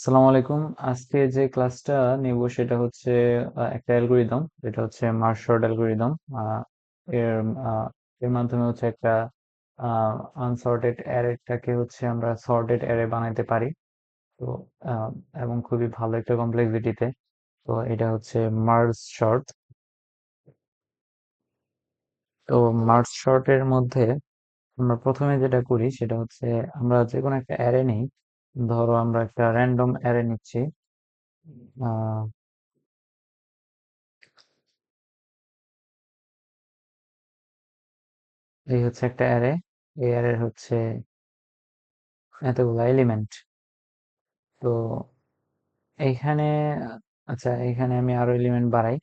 আসসালামু আলাইকুম। আজকে যে ক্লাসটা নেব সেটা হচ্ছে একটা অ্যালগরিদম, যেটা হচ্ছে মার্জ সর্ট অ্যালগরিদম। এর আহ, এর মাধ্যমে হচ্ছে একটা আনসর্টেড অ্যারেটাকে হচ্ছে আমরা সর্টেড অ্যারে বানাইতে পারি। তো আহ, এবং খুবই ভালো একটা কমপ্লেক্সিটিতে। তো এটা হচ্ছে মার্জ সর্ট। তো মার্জ সর্টের মধ্যে আমরা প্রথমে যেটা করি সেটা হচ্ছে আমরা যে কোনো একটা অ্যারে নিই। ধরো আমরা একটা র্যান্ডম অ্যারে নিচ্ছি। আহ এই হচ্ছে একটা অ্যারে। এই অ্যারের হচ্ছে এতগুলো এলিমেন্ট। তো এইখানে আচ্ছা, এইখানে আমি আরো এলিমেন্ট বাড়াই।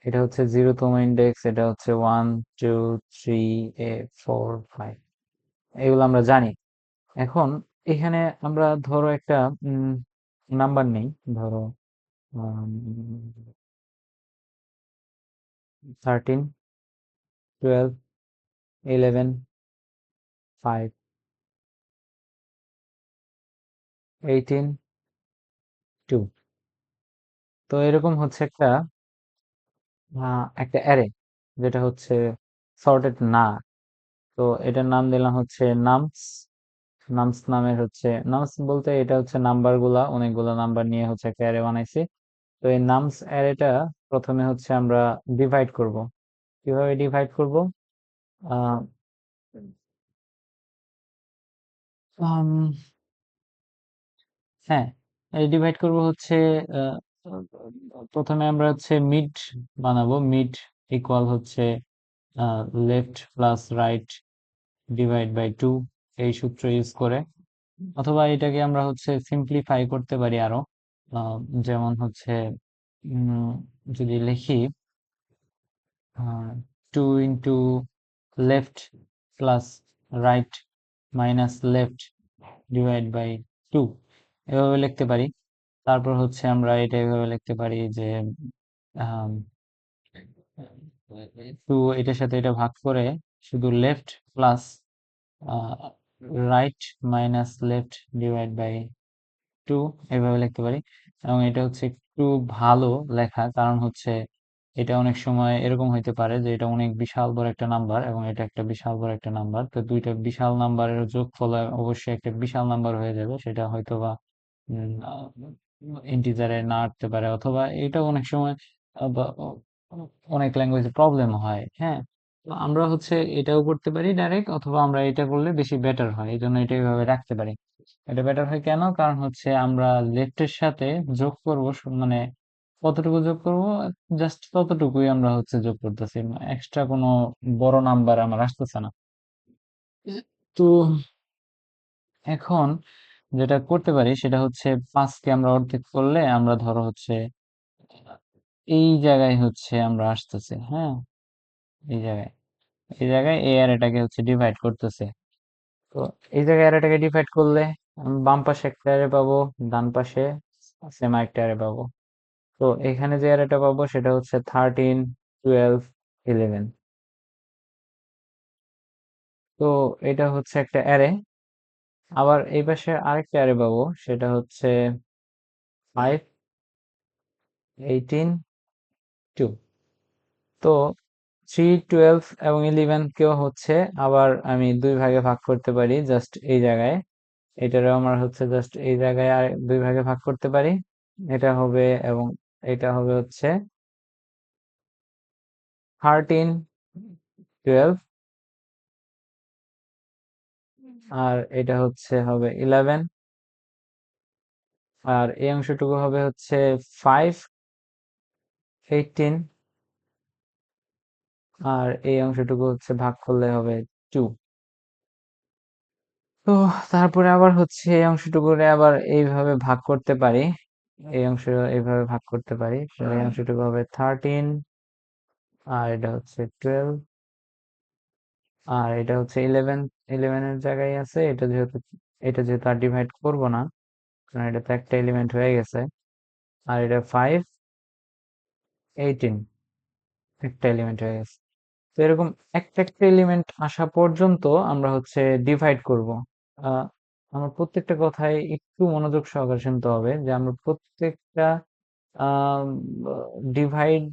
এটা হচ্ছে 0তম ইন্ডেক্স, এটা হচ্ছে 1 2 3 4 5। এগুলো আমরা জানি। এখন এখানে আমরা ধরো একটা নাম্বার নেই। ধরো 13 12 11 5 18 2। তো এরকম হচ্ছে একটা অ্যারে, যেটা হচ্ছে সর্টেড না। তো এটার নাম দিলাম হচ্ছে নামস। নামস নামের হচ্ছে, নামস বলতে এটা হচ্ছে নাম্বার গুলা, অনেকগুলো নাম্বার নিয়ে হচ্ছে একটা অ্যারে বানাইছি। তো এই নামস অ্যারেটা প্রথমে হচ্ছে আমরা ডিভাইড করব। কিভাবে ডিভাইড করব? আহ, উম, হ্যাঁ, এই ডিভাইড করব হচ্ছে আহ, প্রথমে আমরা হচ্ছে মিড বানাবো। মিড ইকুয়াল হচ্ছে left plus right divide by 2, এই সূত্র ইউজ করে। অথবা এটাকে আমরা হচ্ছে সিম্পলিফাই করতে পারি আরো। আহ, যেমন হচ্ছে উম, যদি লিখি 2 into left plus right minus left divide by 2, এভাবে লিখতে পারি। তারপর হচ্ছে আমরা এটা এভাবে লিখতে পারি যে 2 এটার সাথে এটা ভাগ করে শুধু left plus right minus left divide by 2, এভাবে লিখতে পারি। এবং এটা হচ্ছে একটু ভালো লেখা, কারণ হচ্ছে এটা অনেক সময় এরকম হইতে পারে যে এটা অনেক বিশাল বড় একটা নাম্বার এবং এটা একটা বিশাল বড় একটা নাম্বার। তো দুইটা বিশাল নাম্বারের যোগফল অবশ্যই একটা বিশাল নাম্বার হয়ে যাবে। সেটা হয়তো বা ইন্টিজারে না আসতে পারে, অথবা এটা অনেক সময় অনেক ল্যাঙ্গুয়েজে প্রবলেম হয়। হ্যাঁ, তো আমরা হচ্ছে এটাও করতে পারি ডাইরেক্ট, অথবা আমরা এটা করলে বেশি বেটার হয়, এই জন্য এটা এইভাবে রাখতে পারি। এটা বেটার হয় কেন? কারণ হচ্ছে আমরা লেফটের সাথে যোগ করব, মানে কতটুকু যোগ করব, জাস্ট ততটুকুই আমরা হচ্ছে যোগ করতেছি। এক্সট্রা কোনো বড় নাম্বার আমার আসতেছে না। তো এখন যেটা করতে পারি সেটা হচ্ছে 5কে আমরা অর্ধেক করলে আমরা ধরো হচ্ছে এই জায়গায় হচ্ছে আমরা আসতেছে। হ্যাঁ, এই জায়গায়, এই জায়গায় এ আর এটাকে হচ্ছে ডিভাইড করতেছে। তো এই জায়গায় অ্যারেটাকে ডিভাইড করলে আমি বাম পাশে একটা অ্যারে পাবো, ডান পাশে সেম একটা অ্যারে পাবো। তো এখানে যে অ্যারেটা পাবো সেটা হচ্ছে 13 12 11। তো এটা হচ্ছে একটা অ্যারে। আবার এই পাশে আরেকটা অ্যারে পাবো, সেটা হচ্ছে 5 18 2। তো 3 12 এবং 11 কেও হচ্ছে আবার আমি দুই ভাগে ভাগ করতে পারি, জাস্ট এই জায়গায়। এটারও আমার হচ্ছে জাস্ট এই জায়গায় আর দুই ভাগে ভাগ করতে পারি। এটা হবে, এবং এটা হবে হচ্ছে 13 12, আর এটা হচ্ছে হবে 11, আর এই অংশটুকু হবে হচ্ছে 5 18, আর এই অংশটুকু হচ্ছে ভাগ করলে হবে 2। তো তারপরে আবার হচ্ছে এই অংশটুকুরে আবার এইভাবে ভাগ করতে পারি। এই অংশ এইভাবে ভাগ করতে পারি। তো এই অংশটুকু হবে 13, আর এটা হচ্ছে 12, আর এটা হচ্ছে 11। 11 এর জায়গায় আছে, এটা যেহেতু আর ডিভাইড করবো না, কারণ এটা তো একটা এলিমেন্ট হয়ে গেছে। আর এটা 5 18, একটা এলিমেন্ট হয়ে গেছে। তো এরকম একটা একটা এলিমেন্ট আসা পর্যন্ত আমরা হচ্ছে ডিভাইড করব। আমার প্রত্যেকটা কথায় একটু মনোযোগ সহকারে শুনতে হবে, যে আমরা প্রত্যেকটা ডিভাইড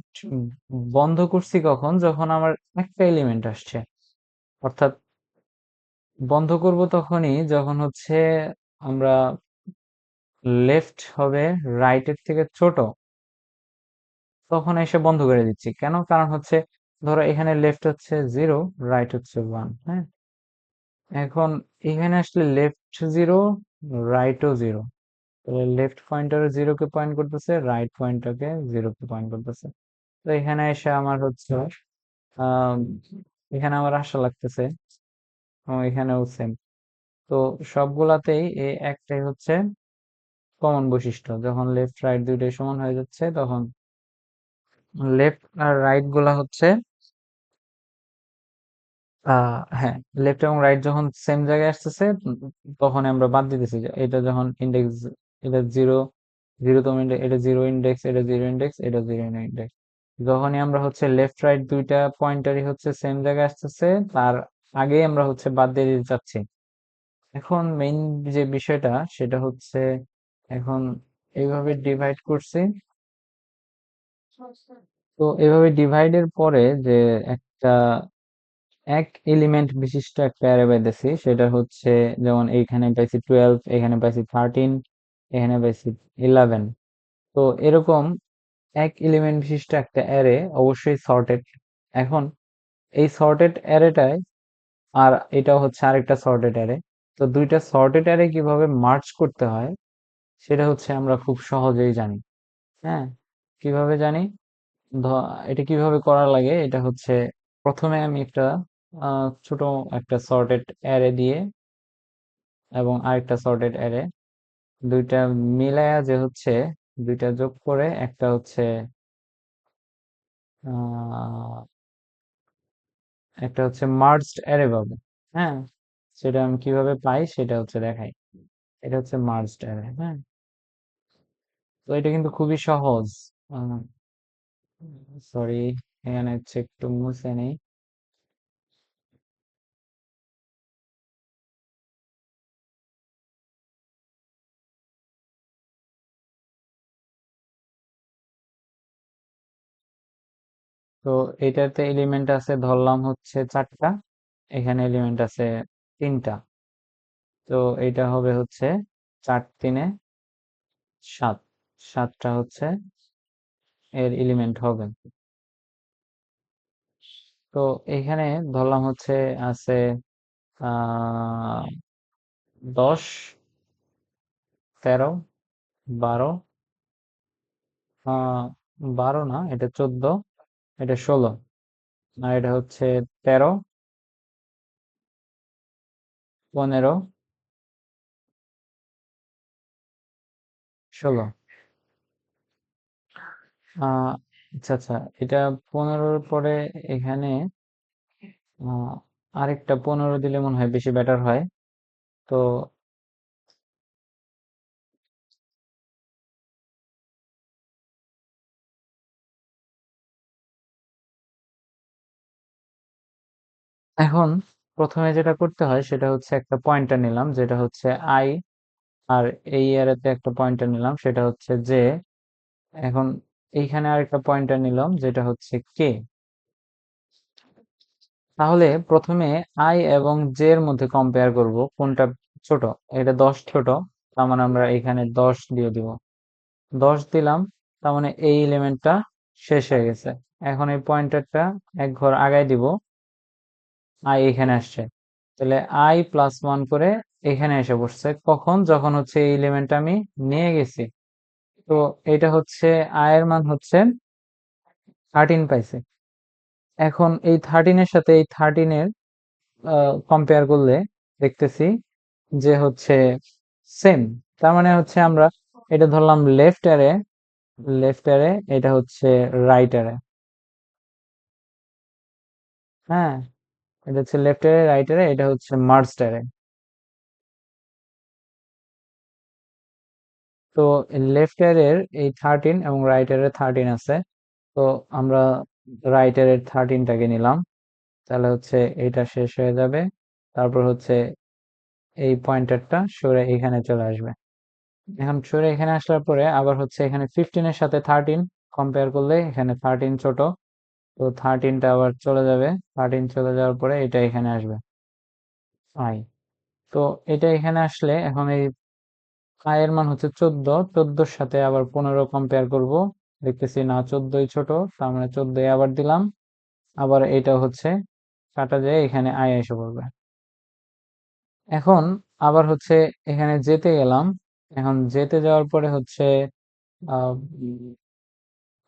বন্ধ করছি কখন, যখন আমার একটা এলিমেন্ট আসছে। অর্থাৎ বন্ধ করব তখনই যখন হচ্ছে আমরা লেফট হবে রাইটের থেকে ছোট, তখন এসে বন্ধ করে দিচ্ছি। কেন? কারণ হচ্ছে ধরো এখানে লেফট হচ্ছে 0, রাইট হচ্ছে 1। হ্যাঁ, এখন এখানে আসলে লেফট 0, রাইটও 0। তাহলে লেফট পয়েন্টার 0 কে পয়েন্ট করতেছে, রাইট পয়েন্টারকে 0 কে পয়েন্ট করতেছে। তো এখানে এসে আমার হচ্ছে আহ এখানে আমার আশা লাগতেছে, এবং এখানেও সেম। তো সবগুলাতেই এই একটাই হচ্ছে কমন বৈশিষ্ট্য, যখন লেফট রাইট দুইটাই সমান হয়ে যাচ্ছে, তখন লেফট আর রাইট গুলা হচ্ছে হ্যাঁ, লেফট এবং রাইট যখন সেম জায়গায় আসতেছে, তখন আমরা বাদ দিতেছি। যে এটা যখন ইন্ডেক্স, এটা জিরো, জিরোতম ইন্ডেক্স, এটা জিরো ইন্ডেক্স, এটা জিরো ইন্ডেক্স, এটা জিরো ইন্ডেক্স। যখনই আমরা হচ্ছে লেফট রাইট দুইটা পয়েন্টারই হচ্ছে সেম জায়গায় আসতেছে, তার আগেই আমরা হচ্ছে বাদ দিয়ে দিতে চাচ্ছি। এখন মেইন যে বিষয়টা সেটা হচ্ছে, এখন এইভাবে ডিভাইড করছি। তো এইভাবে ডিভাইডের পরে যে একটা এক এলিমেন্ট বিশিষ্ট একটা অ্যারে পাইতেছি, সেটা হচ্ছে যেমন এইখানে পাইছি 12, এখানে পাইছি 13, এখানে পাইছি 11। তো এরকম এক এলিমেন্ট বিশিষ্ট একটা অ্যারে অবশ্যই সর্টেড। এখন এই সর্টেড অ্যারেটায়, আর এটা হচ্ছে আরেকটা সর্টেড অ্যারে। তো দুইটা সর্টেড অ্যারে কিভাবে মার্জ করতে হয় সেটা হচ্ছে আমরা খুব সহজেই জানি। হ্যাঁ, কিভাবে জানি? এটা কিভাবে করা লাগে, এটা হচ্ছে প্রথমে আমি একটা ছোট একটা সর্টেড অ্যারে দিয়ে এবং আরেকটা সর্টেড অ্যারে, দুইটা মিলায়া যে হচ্ছে দুইটা যোগ করে একটা হচ্ছে আহ, একটা হচ্ছে মার্জড অ্যারে পাবো। হ্যাঁ, সেটা আমি কিভাবে পাই সেটা হচ্ছে দেখাই। এটা হচ্ছে মার্জড অ্যারে। হ্যাঁ, তো এটা কিন্তু খুবই সহজ। সরি, এখানে হচ্ছে একটু মুছে নেই। তো এটাতে এলিমেন্ট আছে ধরলাম হচ্ছে 4টা, এখানে এলিমেন্ট আছে 3টা। তো এটা হবে হচ্ছে 4 3 7, 7টা হচ্ছে এর এলিমেন্ট হবে। তো এখানে ধরলাম হচ্ছে আছে 10, 13, 12, আহ 12 না, এটা 14, এটা 16, আর এটা হচ্ছে 13, 15, 16। আহ আচ্ছা আচ্ছা, এটা 15-র পরে এখানে আহ আরেকটা 15 দিলে মনে হয় বেশি বেটার হয়। তো এখন প্রথমে যেটা করতে হয় সেটা হচ্ছে একটা পয়েন্টার নিলাম যেটা হচ্ছে আই, আর এই অ্যারেতে একটা পয়েন্টার নিলাম সেটা হচ্ছে জে। এখন এইখানে আরেকটা পয়েন্টার নিলাম যেটা হচ্ছে কে। তাহলে প্রথমে আই এবং জে এর মধ্যে কম্পেয়ার করব কোনটা ছোট। এটা 10 ছোট, তার মানে আমরা এখানে 10 দিয়ে দিব। 10 দিলাম, তার মানে এই এলিমেন্টটা শেষ হয়ে গেছে। এখন এই পয়েন্টারটা এক ঘর আগায় দিব, আই এখানে আসছে। তাহলে আই +1 করে এখানে এসে বসছে কখন, যখন হচ্ছে এই এলিমেন্ট আমি নিয়ে গেছি। তো এটা হচ্ছে আই এর মান হচ্ছে 13 পাইছে। এখন এই 13 এর সাথে এই 13 এর কম্পেয়ার করলে দেখতেছি যে হচ্ছে সেম। তার মানে হচ্ছে আমরা এটা ধরলাম লেফট অ্যারে, লেফট অ্যারে, এটা হচ্ছে রাইট অ্যারে। হ্যাঁ, এটা হচ্ছে লেফট অ্যারে, রাইট অ্যারে, এটা হচ্ছে মার্জড অ্যারে। তো লেফট অ্যারের এই 13 এবং রাইট অ্যারের 13 আছে। তো আমরা রাইট অ্যারের 13টাকে নিলাম, তাহলে হচ্ছে এটা শেষ হয়ে যাবে। তারপর হচ্ছে এই পয়েন্টারটা সরে এখানে চলে আসবে। এখন সরে এখানে আসার পরে আবার হচ্ছে এখানে 15 এর সাথে 13 কম্পেয়ার করলে এখানে 13 ছোট, তো 13টা আবার চলে যাবে। 13 চলে যাওয়ার পরে এটা এখানে আসবে আই। তো এটা এখানে আসলে এখন এই আই এর মান হচ্ছে 14, 14 এর সাথে আবার 15 কম্পেয়ার করব, দেখতেছি না 14ই ছোট, তার মানে 14ই আবার দিলাম। আবার এটা হচ্ছে কাটা যায়, এখানে আই এসে পড়বে। এখন আবার হচ্ছে এখানে যেতে গেলাম। এখন যেতে যাওয়ার পরে হচ্ছে আহ,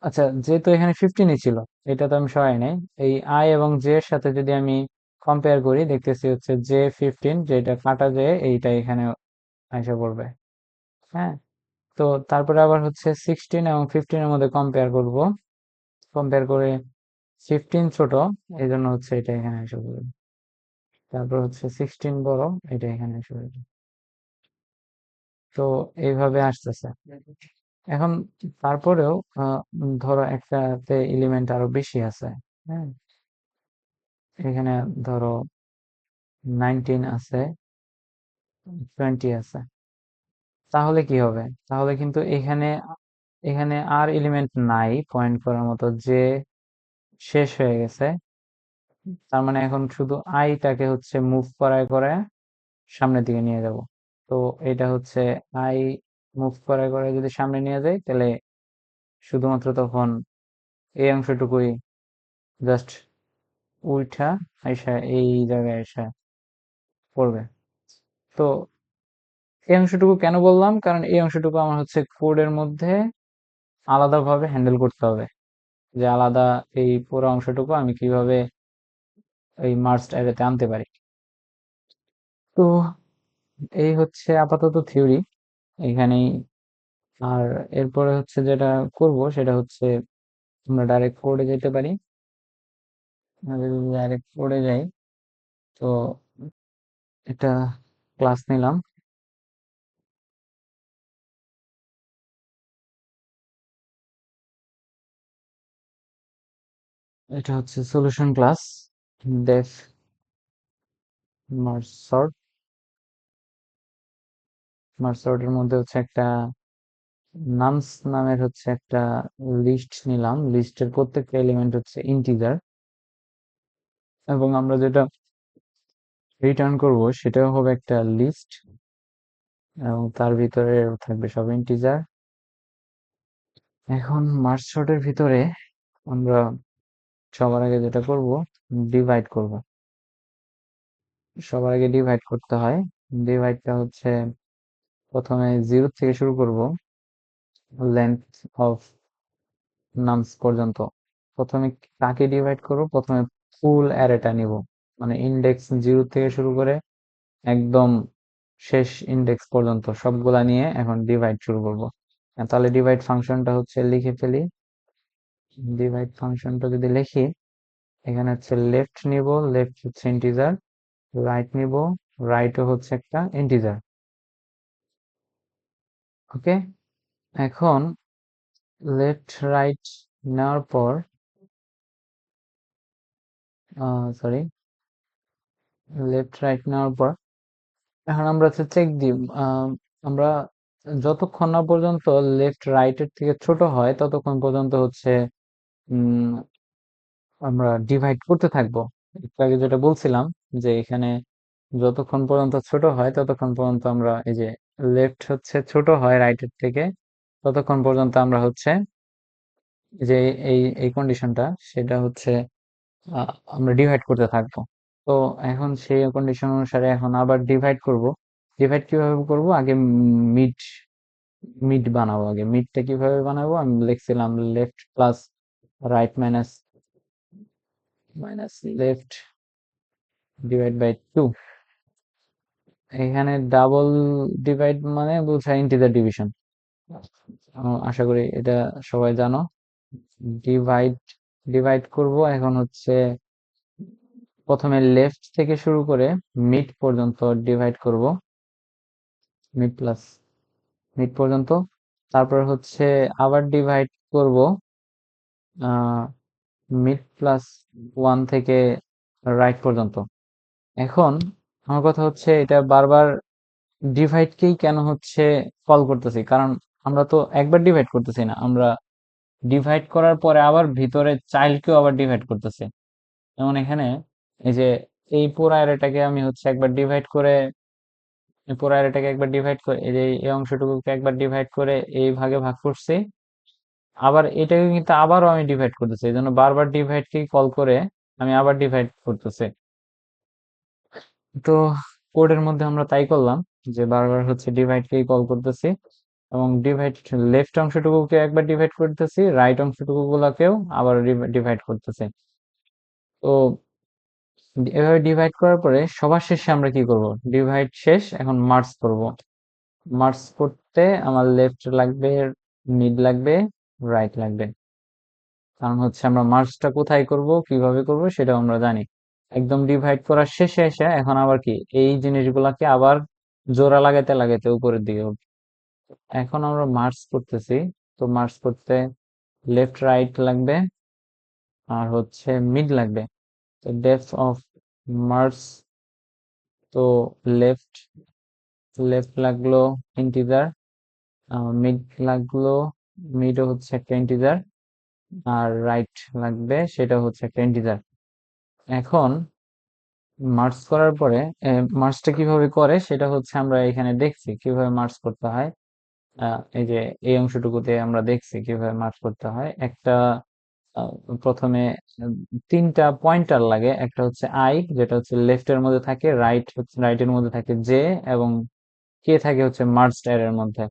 আচ্ছা, যেহেতু এখানে 15ই ছিল, এটা তো আমি সরাই নাই। এই আই এবং জে এর সাথে যদি আমি কম্পেয়ার করি, দেখতেছি হচ্ছে জে 15, যেটা কাটা যায় এইটা এখানে এসে পড়বে। হ্যাঁ, তো তারপরে আবার হচ্ছে 16 এবং 15 এর মধ্যে কম্পেয়ার করব। কম্পেয়ার করে 15 ছোট, এই জন্য হচ্ছে এটা এখানে এসে পড়বে। তারপর হচ্ছে 16 বড়, এটা এখানে এসে পড়বে। তো এইভাবে আসতেছে। এখন তারপরেও ধরো একটাতে এলিমেন্ট আরো বেশি আছে। হ্যাঁ, এখানে ধরো 19 আছে, 20 আছে, তাহলে কি হবে? তাহলে কিন্তু এখানে এখানে আর এলিমেন্ট নাই পয়েন্ট করার মতো, যে শেষ হয়ে গেছে। তার মানে এখন শুধু আইটাকে হচ্ছে মুভ করায় করায় সামনের দিকে নিয়ে যাব। তো এটা হচ্ছে আই মুভ করায় করায় যদি সামনে নিয়ে যাই, তাহলে শুধুমাত্র তখন এই অংশটুকুই জাস্ট উইঠা আইসা এই জায়গায় এসে পড়বে। তো এই অংশটুকু কেন বললাম, কারণ এই অংশটুকু আমার হচ্ছে কোডের মধ্যে আলাদাভাবে হ্যান্ডেল করতে হবে, যে আলাদা এই পুরো অংশটুকু আমি কিভাবে এই মার্জড অ্যারেতে আনতে পারি। তো এই হচ্ছে আপাতত থিওরি এখানেই। আর এরপরে হচ্ছে যেটা করব সেটা হচ্ছে আমরা ডাইরেক্ট কোডে যেতে পারি। আমরা যদি ডাইরেক্ট কোডে যাই, তো একটা ক্লাস নিলাম। এটা হচ্ছে solution class, def merge sort. Merge সর্টের মধ্যে হচ্ছে একটা নামস নামের হচ্ছে একটা লিস্ট নিলাম। লিস্টের প্রত্যেকটা এলিমেন্ট হচ্ছে ইন্টিজার, এবং আমরা যেটা রিটার্ন করব সেটাও হবে একটা লিস্ট, এবং তার ভিতরে থাকবে সব ইন্টিজার। এখন মার্জ সর্টের ভিতরে আমরা সবার আগে যেটা করব, ডিভাইড করব। সবার আগে ডিভাইড করতে হয়। ডিভাইডটা হচ্ছে প্রথমে 0 থেকে শুরু করব, লেন্থ অফ নামস পর্যন্ত। প্রথমে কাকে ডিভাইড করব? প্রথমে ফুল অ্যারেটা নিব, মানে ইন্ডেক্স 0 থেকে শুরু করে একদম শেষ ইন্ডেক্স পর্যন্ত সবগুলা নিয়ে এখন ডিভাইড শুরু করব। তাহলে ডিভাইড ফাংশনটা হচ্ছে লিখে ফেলি। ডিভাইড ফাংশনটা যদি লিখি, এখানে হচ্ছে লেফট নিব, লেফট হচ্ছে ইন্টিজার। রাইট নিব, রাইটও হচ্ছে একটা ইন্টিজার। ওকে, এখন লেফট রাইট নেওয়ার পর, সরি, লেফট রাইট নেওয়ার পর এখন আমরা হচ্ছে চেক দিই। আমরা যতক্ষণ না পর্যন্ত লেফট রাইটের থেকে ছোট হয় ততক্ষণ পর্যন্ত হচ্ছে উম, আমরা ডিভাইড করতে থাকবো। একটু আগে যেটা বলছিলাম, যে এখানে যতক্ষণ পর্যন্ত ছোট হয় ততক্ষণ পর্যন্ত আমরা এই যে লেফট হচ্ছে ছোট হয় রাইটের থেকে, ততক্ষণ পর্যন্ত আমরা হচ্ছে যে এই এই কন্ডিশনটা সেটা হচ্ছে আমরা ডিভাইড করতে থাকবো। তো এখন সেই কন্ডিশন অনুসারে এখন আবার ডিভাইড করব। ডিভাইড কিভাবে করব? আগে মিড মিড বানাবো। আগে মিডটা কিভাবে বানাবো আমি লিখছিলাম, left plus right minus minus left divide by 2। এখানে ডাবল ডিভাইড মানে বোঝায় ইন্টিজার ডিভিশন। আশা করি এটা সবাই জানো। ডিভাইড ডিভাইড করব এখন হচ্ছে প্রথমে লেফট থেকে শুরু করে মিড পর্যন্ত ডিভাইড করব, মিড প্লাস মিড পর্যন্ত। তারপর হচ্ছে আবার ডিভাইড করব মিড প্লাস 1 থেকে রাইট পর্যন্ত। এখন আমার কথা হচ্ছে এটা বারবার ডিভাইডকেই কেন হচ্ছে কল করতেছি, কারণ আমরা তো একবার ডিভাইড করতেছি না, আমরা ডিভাইড করার পরে আবার ভিতরে চাইল্ডকেও আবার ডিভাইড করতেছি। যেমন এখানে এই যে এই পুরো অ্যারেটাকে আমি হচ্ছে একবার ডিভাইড করে, এই পুরো অ্যারেটাকে একবার ডিভাইড করে, এই যে এই অংশটুকুকে একবার ডিভাইড করে এই ভাগে ভাগ করছি, আবার এটাকে কিন্তু আবারও আমি ডিভাইড করতেছি, এই জন্য বারবার ডিভাইডকে কল করে আমি আবার ডিভাইড করতেছি। তো কোডের মধ্যে আমরা তাই করলাম, যে বারবার হচ্ছে ডিভাইডকেই কল করতেছি, এবং ডিভাইড লেফট অংশটুকুকে একবার ডিভাইড করতেছি, রাইট অংশটুকু গুলাকেও আবার ডিভাইড করতেছি। তো এভাবে ডিভাইড করার পরে সবার শেষে আমরা কি করব, ডিভাইড শেষ, এখন মার্জ করব। মার্জ করতে আমার লেফট লাগবে, মিড লাগবে, রাইট লাগবে, কারণ হচ্ছে আমরা মার্জটা কোথায় করব, কিভাবে করব সেটা আমরা জানি। একদম ডিভাইড করার শেষে এসে এখন আবার কি এই জিনিসগুলাকে আবার জোড়া লাগাইতে লাগাইতে উপরের দিকে উঠবে। এখন আমরা মার্জ করতেছি, তো মার্জ করতে লেফট রাইট লাগবে আর হচ্ছে মিড লাগবে। তো ডেপথ অফ মার্জ, তো লেফট লেফট লাগলো ইন্টিজার, মিড লাগলো, মিডও হচ্ছে একটা ইন্টিজার, আর রাইট লাগবে, সেটা হচ্ছে একটা ইন্টিজার। এখন মার্জ করার পরে মার্জটা কিভাবে করে সেটা হচ্ছে আমরা এখানে দেখছি কিভাবে মার্জ করতে হয়। এই যে এই অংশটুকুতে আমরা দেখছি কিভাবে মার্জ করতে হয়। একটা আহ, প্রথমে উম, তিনটা পয়েন্টার লাগে, একটা হচ্ছে আই যেটা হচ্ছে লেফটের মধ্যে থাকে, রাইট হচ্ছে রাইটের মধ্যে থাকে জে, এবং কে থাকে হচ্ছে মার্জড এর মধ্যে।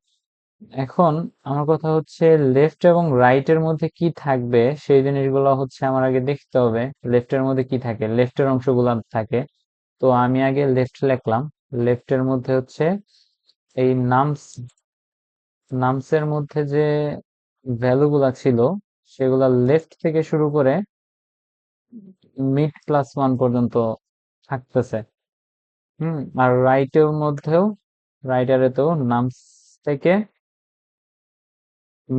এখন আমার কথা হচ্ছে লেফট এবং রাইটের মধ্যে কি থাকবে সেই জিনিসগুলো হচ্ছে আমার আগে দেখতে হবে। লেফটের মধ্যে কি থাকে, লেফটের অংশগুলো থাকে, তো আমি আগে লেফট লিখলাম। লেফটের মধ্যে হচ্ছে এই নামস, নামসের মধ্যে যে ভ্যালু গুলা ছিল সেগুলা লেফট থেকে শুরু করে মিড প্লাস ওয়ান পর্যন্ত থাকতেছে। আর রাইটের মধ্যেও, রাইটারে তো নামস থেকে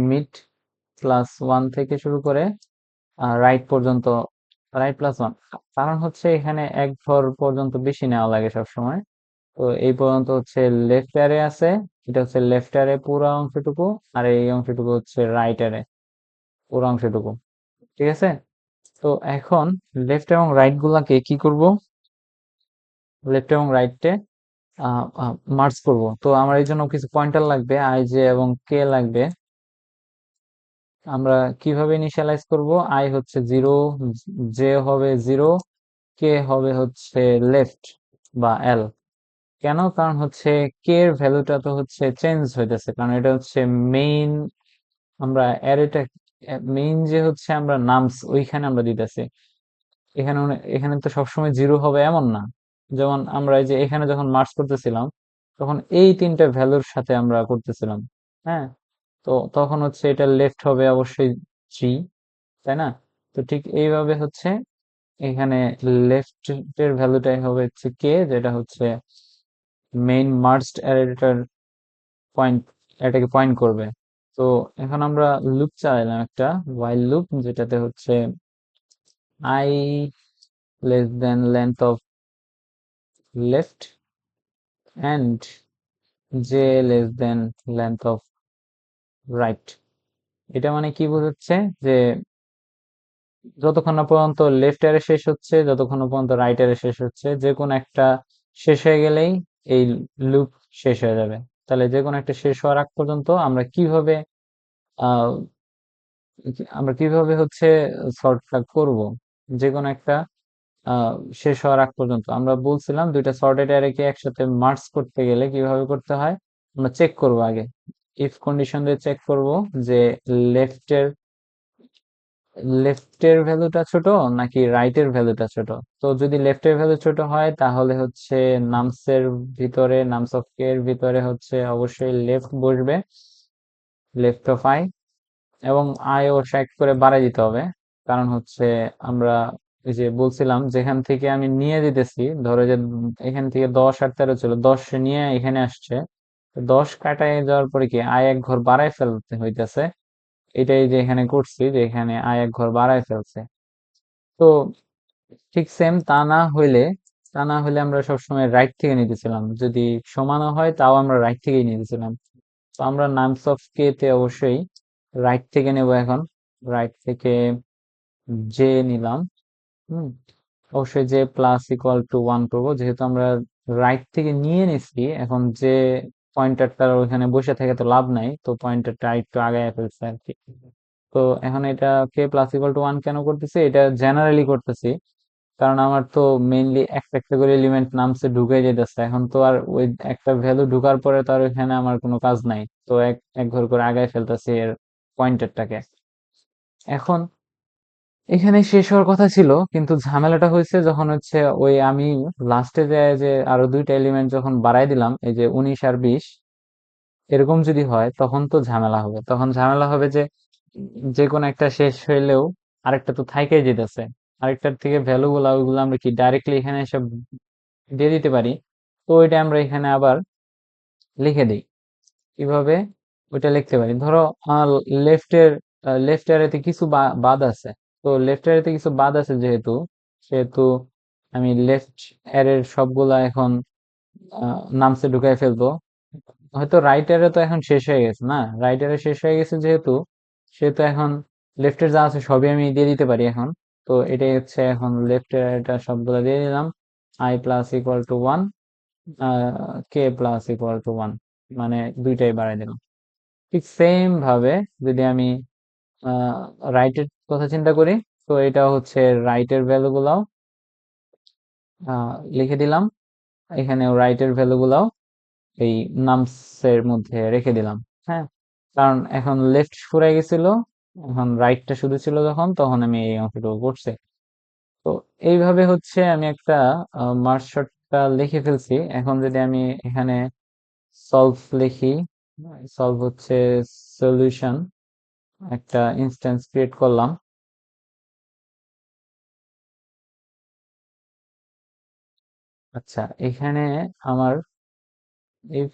মিড প্লাস ওয়ান থেকে শুরু করে রাইট পর্যন্ত, রাইট প্লাস ওয়ান। কারণ হচ্ছে এখানে এক ঘর পর্যন্ত বেশি নেওয়া লাগে সব সময়। তো এই পর্যন্ত হচ্ছে লেফট আরে আছে, এটা হচ্ছে লেফট আরে পুরো অংশটুকু, আর এই অংশটুকু হচ্ছে রাইট আরে পুরো অংশটুকু। ঠিক আছে। তো এখন লেফট এবং রাইট গুলাকে কি করব, লেফট এবং রাইটে মার্জ করব। তো আমার এই জন্য কিছু পয়েন্টার লাগবে, আই জে এবং কে লাগবে। আমরা কিভাবে ইনিশিয়ালাইজ করব, আই হচ্ছে জিরো, জে হবে জিরো, কে হবে হচ্ছে লেফট বা এল। কেন, কারণ হচ্ছে কে এর ভ্যালুটা তো হচ্ছে চেঞ্জ হইতেছে, কারণ এটা হচ্ছে মেইন, আমরা অ্যারেটা মেইন যে হচ্ছে আমরা নামস ওইখানে আমরা দিতেছি। এখানে এখানে তো সবসময় জিরো হবে এমন না। যেমন আমরা এই যে এখানে যখন মার্চ করতেছিলাম তখন এই তিনটা ভ্যালুর সাথে আমরা করতেছিলাম। হ্যাঁ, তো তখন হচ্ছে এটা লেফট হবে অবশ্যই থ্রি, তাই না? তো ঠিক এইভাবে হচ্ছে এখানে লেফট এর ভ্যালুটাই হবে হচ্ছে কে, যেটা হচ্ছে মেইন মার্জড অ্যারেটার পয়েন্ট, এটাকে পয়েন্ট করবে। তো এখন আমরা লুপ চালাইলাম একটা while লুপ, যেটাতে হচ্ছে I less than length of left and j less than length of right। এটা মানে কি বোঝাচ্ছে, যে যতক্ষণ না পর্যন্ত লেফট এর শেষ হচ্ছে, যতক্ষণ না পর্যন্ত রাইট এর শেষ হচ্ছে, যে কোনো একটা শেষ হয়ে গেলেই এই লুপ শেষ হয়ে যাবে। তাহলে যে কোনো একটা শেষ হওয়ার আগ পর্যন্ত আমরা কিভাবে আহ আমরা কিভাবে হচ্ছে শর্টটা করব, যে কোনো একটা আহ, শেষ হওয়ার আগ পর্যন্ত আমরা বলছিলাম দুইটা সর্টেড অ্যারেকে একসাথে মার্জ করতে গেলে কিভাবে করতে হয়, আমরা চেক করব আগে। ইফ কন্ডিশন দিয়ে চেক করব যে লেফটের লেফটের ভ্যালুটা ছোট নাকি রাইটের ভ্যালুটা ছোট। তো যদি লেফটের ভ্যালু ছোট হয় তাহলে হচ্ছে নামসের ভিতরে, নামস অফ কে এর ভিতরে হচ্ছে অবশ্যই লেফট বসবে, লেফট অফ আই, এবং আয় ও এক করে বাড়াই দিতে হবে। কারণ হচ্ছে আমরা এই যে বলছিলাম যেখান থেকে আমি নিয়ে দিতেছি, ধরো যে এখান থেকে 10 আর 13 ছিল, 10 নিয়ে এখানে আসছে, তো 10 কাটায় যাওয়ার পরে কি আয় এক ঘর বাড়ায় ফেলতে হইতেছে। এটাই যে এখানে করছি, যে এখানে আয় এক ঘর বাড়ায় ফেলছে। তো ঠিক সেম তা না হইলে তা না হলে আমরা সবসময় রাইট থেকে নিতেছিলাম, যদি সমানও হয় তাও আমরা রাইট থেকেই নিতেছিলাম। তো আমরা নামস অফ কে তে অবশ্যই রাইট থেকে নেব এখন। রাইট থেকে জে নিলাম। হুম, অবশ্যই যে প্লাস ইকুয়াল টু 1 করবো, যেহেতু আমরা রাইট থেকে নিয়ে নিছি। এখন যে পয়েন্টারটা ওইখানে বসে থেকে তো লাভ নাই, তো পয়েন্টারটা একটু আগায় ফেলছে আর কি। তো এখন এটা কে প্লাস ইকুয়াল টু 1 কেন করতেছি, এটা জেনারেলি করতেছি কারণ আমার তো মেইনলি একটা একটা করে এলিমেন্ট নামসে ঢুকে যেতেছে। এখন তো আর ওই একটা ভ্যালু ঢুকার পরে তো আর ওইখানে আমার কোনো কাজ নাই, তো এক এক ঘর করে আগায় ফেলতেছি এর পয়েন্টারটাকে। এখন এখানে শেষ হওয়ার কথা ছিল, কিন্তু ঝামেলাটা হয়েছে যখন হচ্ছে ওই আমি লাস্টে যে আরো দুইটা এলিমেন্ট যখন বাড়াই দিলাম, এই যে 19 আর 20, এরকম যদি হয় তখন তো ঝামেলা হবে। তখন ঝামেলা হবে যে যে কোনো একটা শেষ হইলেও আরেকটা তো থাইকাই যেতেছে। আরেকটার থেকে ভ্যালু গুলা ওইগুলো আমরা কি ডাইরেক্টলি এখানে এসে দিয়ে দিতে পারি। তো ওইটা আমরা এখানে আবার লিখে দিই। কিভাবে ওইটা লিখতে পারি, ধরো লেফটের লেফট অ্যারেতে কিছু বাদ আছে। তো লেফট অ্যারেতে কিছু বাদ আছে যেহেতু, সেহেতু আমি লেফট অ্যারের সবগুলা এখন নামসে ঢুকাই ফেলবো। হয়তো রাইট অ্যারে তো এখন শেষ হয়ে গেছে না, রাইট অ্যারে শেষ হয়ে গেছে যেহেতু, সেহেতু এখন লেফটের যা আছে সবই আমি দিয়ে দিতে পারি এখন। তো এটাই হচ্ছে এখন লেফট অ্যারেটা সবগুলা দিয়ে দিলাম। I plus equal to 1, k plus equal to 1, মানে দুইটাই বাড়াই দিলাম। ঠিক সেম ভাবে যদি আমি রাইটের কথা চিন্তা করি, তো এটা হচ্ছে রাইটের ভ্যালু গুলাও লিখে দিলাম। এখানে রাইটের ভ্যালু গুলাও এই নামস এর মধ্যে রেখে দিলাম। হ্যাঁ, কারণ এখন লেফট ফুরাই গেছিল, এখন রাইটটা শুধু ছিল যখন, তখন আমি এই অংশটুকু করছি। তো এইভাবে হচ্ছে আমি একটা মার্জ শর্টটা লিখে ফেলছি। এখন যদি আমি এখানে সলভ লিখি, সলভ হচ্ছে সলিউশন, একটা ইনস্ট্যান্স ক্রিয়েট করলাম। আচ্ছা, এখানে আমার এই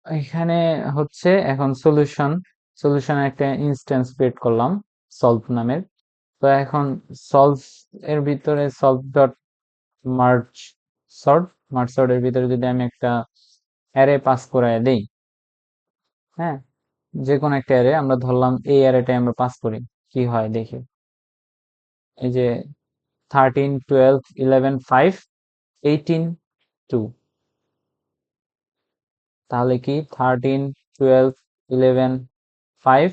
এখানে হচ্ছে এখন সলিউশন, সলিউশনের একটা ইনস্ট্যান্স ক্রিয়েট করলাম সলভ নামের। তো এখন সলভ এর ভিতরে solve dot merge sort, merge sort এর ভিতরে যদি আমি একটা অ্যারে পাস করায় দেই, হ্যাঁ, যে কোনো একটা অ্যারে আমরা ধরলাম, এই অ্যারেটাই আমরা পাস করি, কি হয় দেখি। এই যে 13, 12, 11, 5, 18, 2, তাহলে কি 13, 12, 11, 5,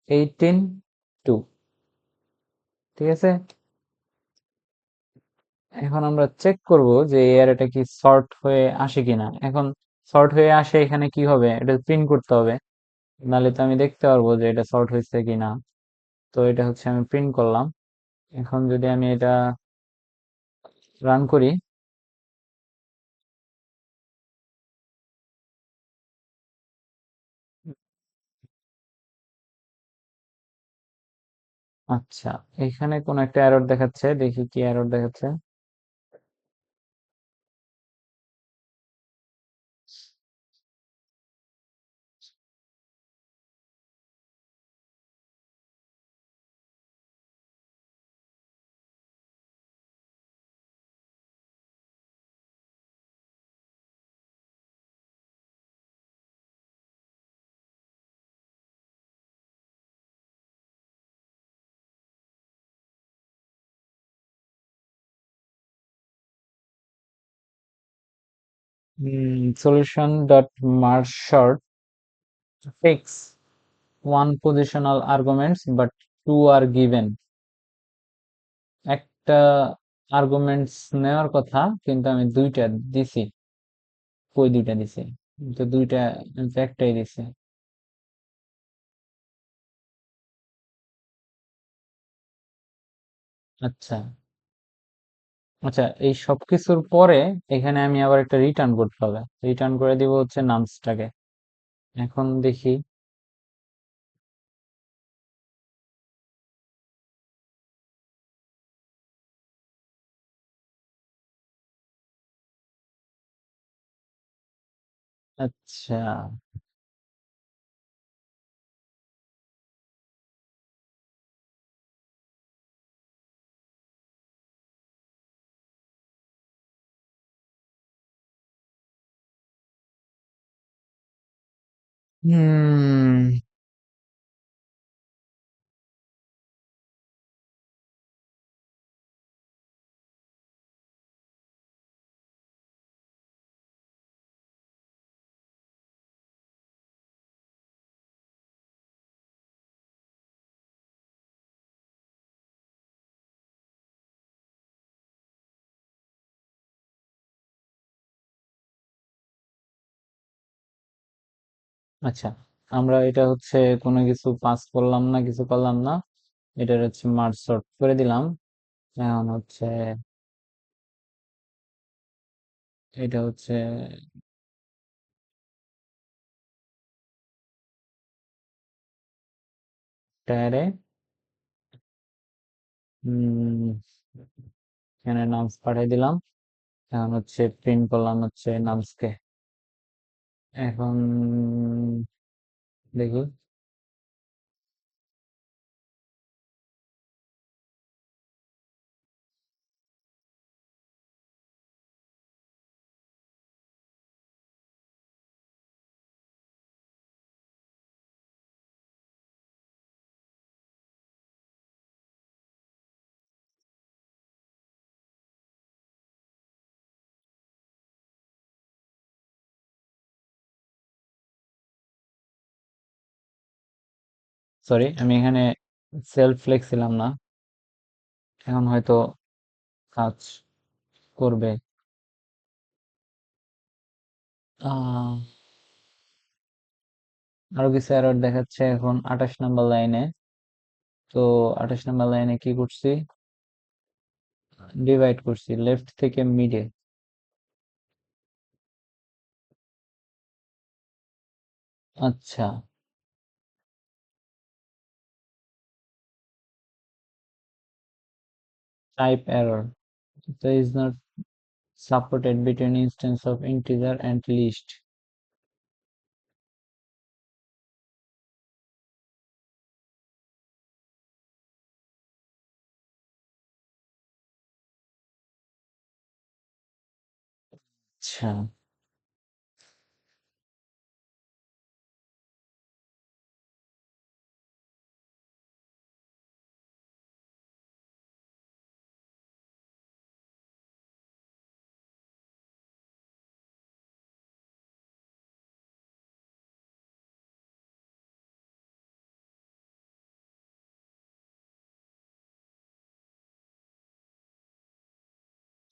18, 2, ঠিক আছে। এখন আমরা চেক করব যে এই অ্যারেটা কি সর্ট হয়ে আসে কিনা। এখন সর্ট হয়ে আসে, এখানে কি হবে, এটা প্রিন্ট করতে হবে, নাহলে তো আমি দেখতে পারবো যে এটা সর্ট হয়েছে কিনা। তো এটা হচ্ছে আমি প্রিন্ট করলাম। এখন যদি আমি এটা রান করি, আচ্ছা, এখানে কোন একটা এরর দেখাচ্ছে, দেখি কি এরর দেখাচ্ছে। Solution dot merge short takes one positional arguments but two are given। একটা আর্গুমেন্টস নেওয়ার কথা, কিন্তু আমি দুইটা দিছি। কই দুইটা দিছি, তো দুইটা, আমি তো একটাই দিছি। আচ্ছা, আচ্ছা, এই সবকিছুর পরে এখানে আমি আবার একটা রিটার্ন করতে হবে। রিটার্ন করে দিব হচ্ছে নামসটাকে। এখন দেখি। আচ্ছা। হুম। আচ্ছা, আমরা এটা হচ্ছে কোনো কিছু পাস করলাম না, কিছু করলাম না। এটার হচ্ছে মার্জ সর্ট করে দিলাম। এখন হচ্ছে এটা হচ্ছে টায়ারে এখানে নামস পাঠিয়ে দিলাম। এখন হচ্ছে প্রিন্ট করলাম হচ্ছে নামসকে। এখন দেখি। সরি, আমি এখানে সেলফ লিখছিলাম না। এখন হয়তো কাজ করবে। আহ আরো কিছু এরর দেখাচ্ছে এখন 28 নম্বর লাইনে। তো 28 নম্বর লাইনে কি করছি? ডিভাইড করছি লেফট থেকে মিডে। আচ্ছা। Type error, so is not supported between instance of integer and list. আচ্ছা।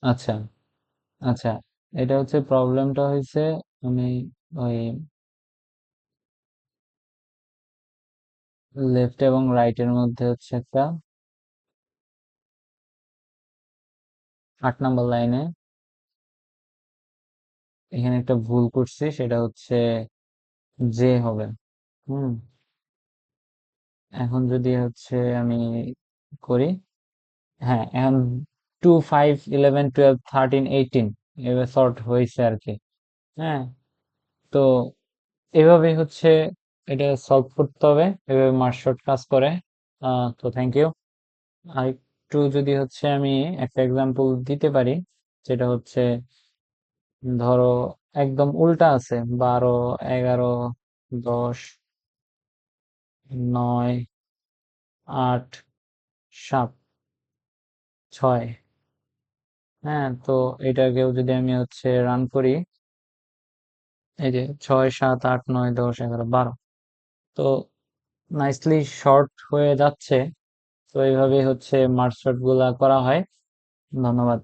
আচ্ছা। আচ্ছা, এটা হচ্ছে প্রবলেমটা হয়েছে। আমি ওই লেফট এবং রাইট এর মধ্যে হচ্ছে একটা 8 নম্বর লাইনে এখানে একটা ভুল করছি, সেটা হচ্ছে জে হবে। হুম। এখন যদি হচ্ছে আমি করি, হ্যাঁ, এখন 2 5 11 12 13 18 এভাবে সর্ট হয়েছে আর কি। হ্যাঁ। তো এভাবেই হচ্ছে এটা সলভ করতে হবে, এভাবে মার্জ সর্ট কাজ করে। তো থ্যাংক ইউ। আর একটু যদি হচ্ছে আমি একটা এক্সাম্পল দিতে পারি, যেটা হচ্ছে ধরো একদম উল্টা আছে, 12 11 10 9 8 7 6। হ্যাঁ, তো এটাকেও যদি আমি হচ্ছে রান করি, এই যে 6 7 8 9 10 11 12, তো নাইসলি শর্ট হয়ে যাচ্ছে। তো এইভাবে হচ্ছে মার্জ সর্ট গুলা করা হয়। ধন্যবাদ।